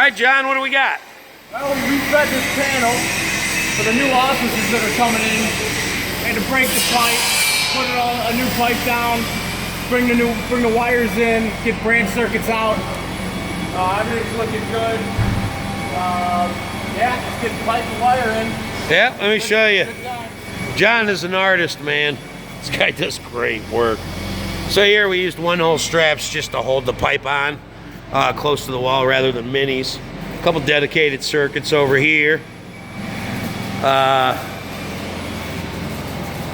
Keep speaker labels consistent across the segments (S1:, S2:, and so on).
S1: right, John, what do we got?
S2: Well, we refed this panel for the new offices that are coming in. Had to break the pipe, put a new pipe down, bring the wires in, get branch circuits out. Everything's looking good. Yeah, just get the pipe and wire in.
S1: Yeah, let me show you. John is an artist, man. This guy does great work. So here we used one-hole straps just to hold the pipe on close to the wall rather than minis. A couple dedicated circuits over here.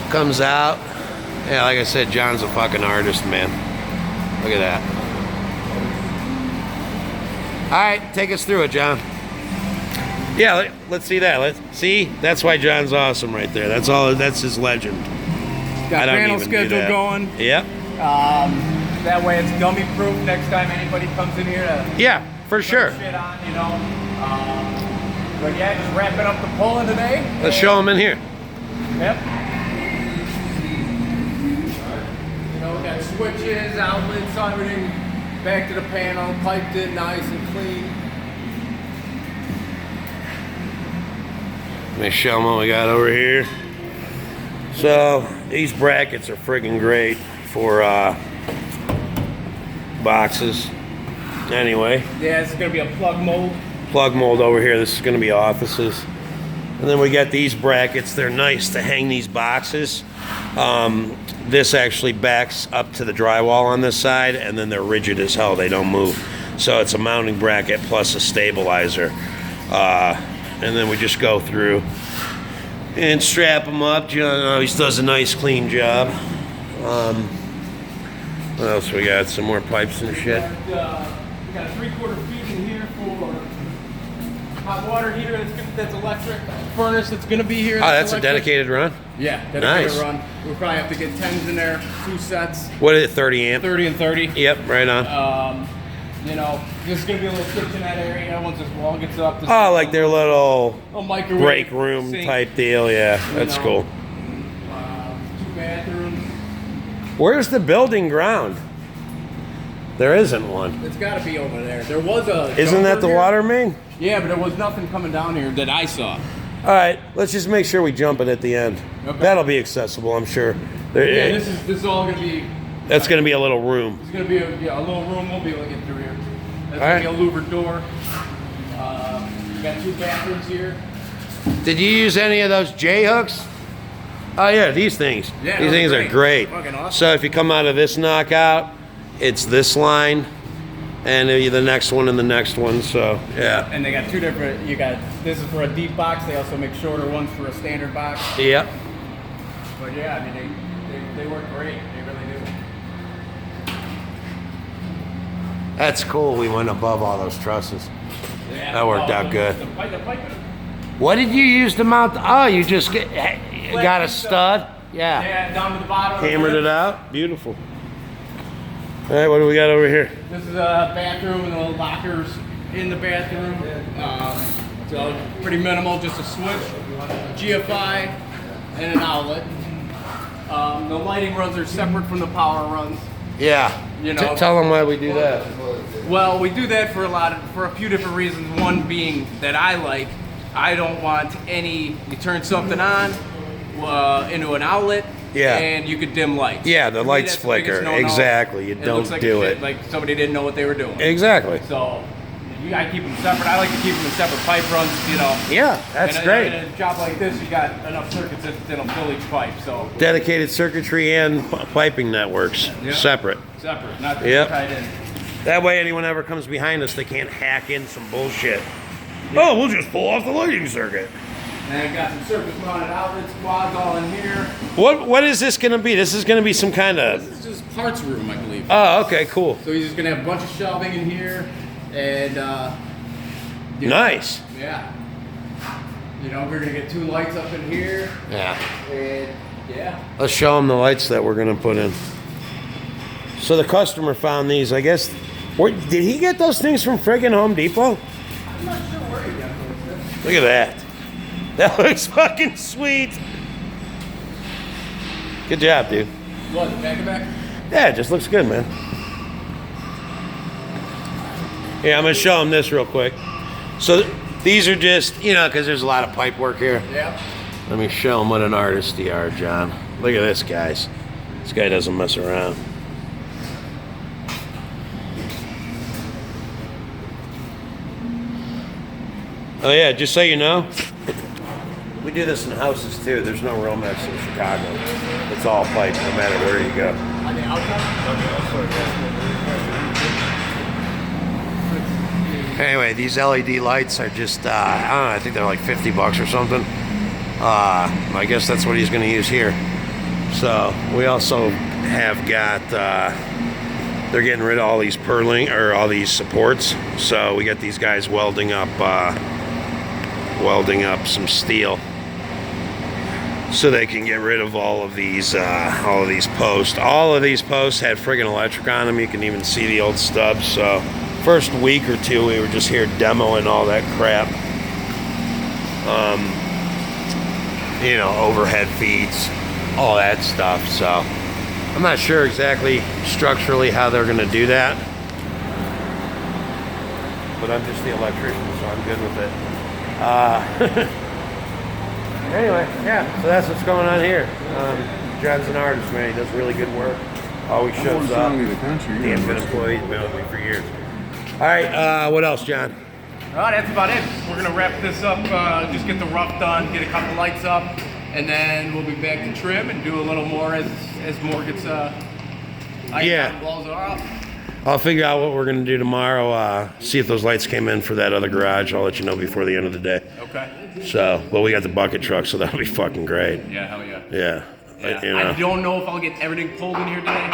S1: Comes out. Yeah, like I said, John's a fucking artist, man. Look at that. All right, take us through it, John. Yeah, let's see that. Let's see. That's why John's awesome right there. That's all. That's his legend.
S2: Got panel schedule going.
S1: Yep.
S2: That way it's dummy proof next time anybody comes in here to
S1: yeah, for sure.
S2: Shit on, you know. But yeah, just wrapping up the pulling today.
S1: Let's show them in here.
S2: Yep. You know, we got switches, outlets, everything back to the panel, piped in nice and clean.
S1: Let me show them what we got over here. So these brackets are friggin' great for boxes. Anyway.
S2: Yeah, it's gonna be a plug mold.
S1: Plug mold over here. This is gonna be offices. And then we got these brackets. They're nice to hang these boxes. This actually backs up to the drywall on this side, and then they're rigid as hell. They don't move. So it's a mounting bracket plus a stabilizer. And then we just go through and strap them up. John always does a nice clean job. What else we got? Some more pipes and shit.
S2: We got a 3/4 feet in here for hot water heater that's electric. Furnace that's going to be here.
S1: Oh, that's
S2: electric.
S1: a dedicated run?
S2: Yeah, dedicated
S1: Nice.
S2: run. We'll probably have to get 10s in there, 2 sets.
S1: What is it, 30 amp?
S2: 30 and 30.
S1: Yep, right on.
S2: You know, this is going to be a little kitchenette area once this wall gets up.
S1: Oh, like their little
S2: microwave
S1: break room
S2: sink,
S1: type deal. Yeah, that's
S2: know.
S1: cool.
S2: 2 bathrooms.
S1: Where's the building ground? There isn't one.
S2: It's got to be over there. There was a...
S1: Isn't that the
S2: here.
S1: water main?
S2: Yeah, but there was nothing coming down here that I saw.
S1: All right, let's just make sure we jump it at the end.
S2: Okay.
S1: That'll be accessible, I'm sure.
S2: Yeah, this is all going to be...
S1: That's going to be a little room.
S2: It's going to be a little room. We'll be able to get through here. That's
S1: All
S2: going to be a louvered door. We got 2 bathrooms here.
S1: Did you use any of those J-hooks? Oh yeah, these things.
S2: Yeah,
S1: these things are great.
S2: Fucking awesome.
S1: So if you come out of this knockout, it's this line, and the next one and the next one. So yeah.
S2: And they got 2 different. This is for a deep box. They also make shorter ones for a standard box.
S1: Yep.
S2: But yeah, I mean they work great. They really do.
S1: That's cool. We went above all those trusses.
S2: Yeah,
S1: That worked out good.
S2: The pipe,
S1: What did you use to mount? Oh, you just got a stud. Yeah.
S2: yeah, down to the bottom.
S1: Hammered it out. Beautiful. All right, what do we got over here?
S2: This is a bathroom and the lockers in the bathroom. So pretty minimal, just a switch, GFI, and an outlet. The lighting runs are separate from the power runs.
S1: Yeah.
S2: You know.
S1: Tell them why we do that.
S2: Well, we do that for a few different reasons. One being that I don't want you turn something on into an outlet.
S1: Yeah.
S2: And you could dim lights.
S1: Yeah, the
S2: To me,
S1: lights
S2: that's the biggest
S1: flicker.
S2: no-no.
S1: Exactly. You
S2: It
S1: don't
S2: looks like
S1: do
S2: shit,
S1: it.
S2: like somebody didn't know what they were doing.
S1: Exactly.
S2: So you gotta keep them separate. I like to keep them in separate pipe runs, you know.
S1: Yeah, that's
S2: And
S1: great.
S2: In a job like this, you got enough circuits that'll fill each pipe. So
S1: Dedicated circuitry and piping networks.
S2: Yeah.
S1: Separate.
S2: separate, not
S1: Yep.
S2: tied in.
S1: That way anyone ever comes behind us, they can't hack in some bullshit. Oh, we'll just pull off the lighting circuit.
S2: And I got some surface mounted outlets, quads all in here.
S1: What is this going to be? This is going to be some kind of...
S2: This is just parts room, I believe.
S1: Oh, okay, cool.
S2: So he's just gonna have a bunch of shelving in here, and you know,
S1: Nice.
S2: yeah. You know, we're gonna get 2 lights up in here,
S1: Yeah.
S2: and yeah.
S1: Let's show them the lights that we're going to put in. So the customer found these, I guess. Did he get those things from friggin' Home Depot?
S2: I'm not sure where he got those.
S1: Look at that. That looks fucking sweet. Good job, dude.
S2: What, back to back?
S1: Yeah, it just looks good, man. Yeah, I'm gonna show them this real quick. So these are just, you know, because there's a lot of pipe work here.
S2: Yep.
S1: Let me show them what an artist you are, John. Look at this, guys. This guy doesn't mess around. Oh yeah, just so you know, we do this in houses too. There's no real mess in Chicago. It's all pipe, no matter where you go.
S2: On the outside?
S1: Anyway, these LED lights are just, I don't know, I think they're like 50 bucks or something. I guess that's what he's going to use here. So we also have got, they're getting rid of all these purling, or all these supports. So we got these guys welding up some steel, so they can get rid of all of these posts. All of these posts had friggin' electric on them. You can even see the old stubs. So first week or two, we were just here demoing all that crap. You know, overhead feeds, all that stuff. So I'm not sure exactly structurally how they're going to do that, but I'm just the electrician, so I'm good with it. Anyway, yeah, so that's what's going on here. John's an artist, man. He does really good work. Always shows up. Damn good employee. He's been with me for years. All right, what else, John?
S2: That's about it. We're gonna wrap this up, just get the rough done, get a couple lights up, and then we'll be back to trim and do a little more as more gets walls are off.
S1: I'll figure out what we're going to do tomorrow. See if those lights came in for that other garage. I'll let you know before the end of the day.
S2: Okay.
S1: So, well, we got the bucket truck, so that'll be fucking great.
S2: Yeah, hell yeah.
S1: Yeah.
S2: Yeah.
S1: You know.
S2: I don't know if I'll get everything pulled in here today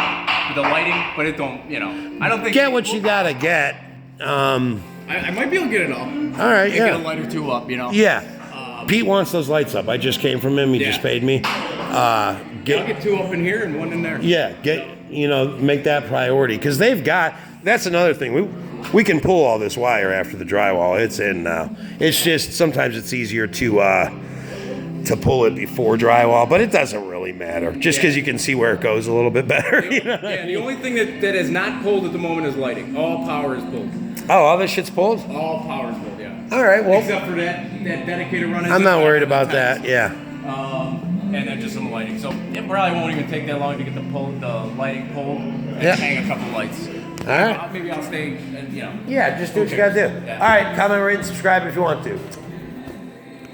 S2: with the lighting, but it don't, you know. I don't think.
S1: Get what you gotta get.
S2: I might be able to get it up.
S1: All right,
S2: Get a light or two up, you know.
S1: Yeah. Pete wants those lights up. I just came from him. He just paid me.
S2: I'll get two up in here and one in there.
S1: Yeah, make that priority, because they've got. That's another thing. We can pull all this wire after the drywall. It's in now. It's just sometimes it's easier to pull it before drywall, but it doesn't really matter. Just because you can see where it goes a little bit better. You know?
S2: Yeah. The only thing that is not pulled at the moment is lighting. All power is pulled.
S1: Oh, all this shit's pulled?
S2: All power is pulled. Yeah.
S1: All right. Well,
S2: except for that dedicated run.
S1: I'm not worried about that. Yeah.
S2: And then just some lighting. So it probably won't even take that long to get the lighting pulled and hang a couple lights.
S1: All right.
S2: Maybe I'll stay,
S1: Yeah, just do what you gotta do.
S2: Yeah.
S1: All right, comment, rate, and subscribe if you want to.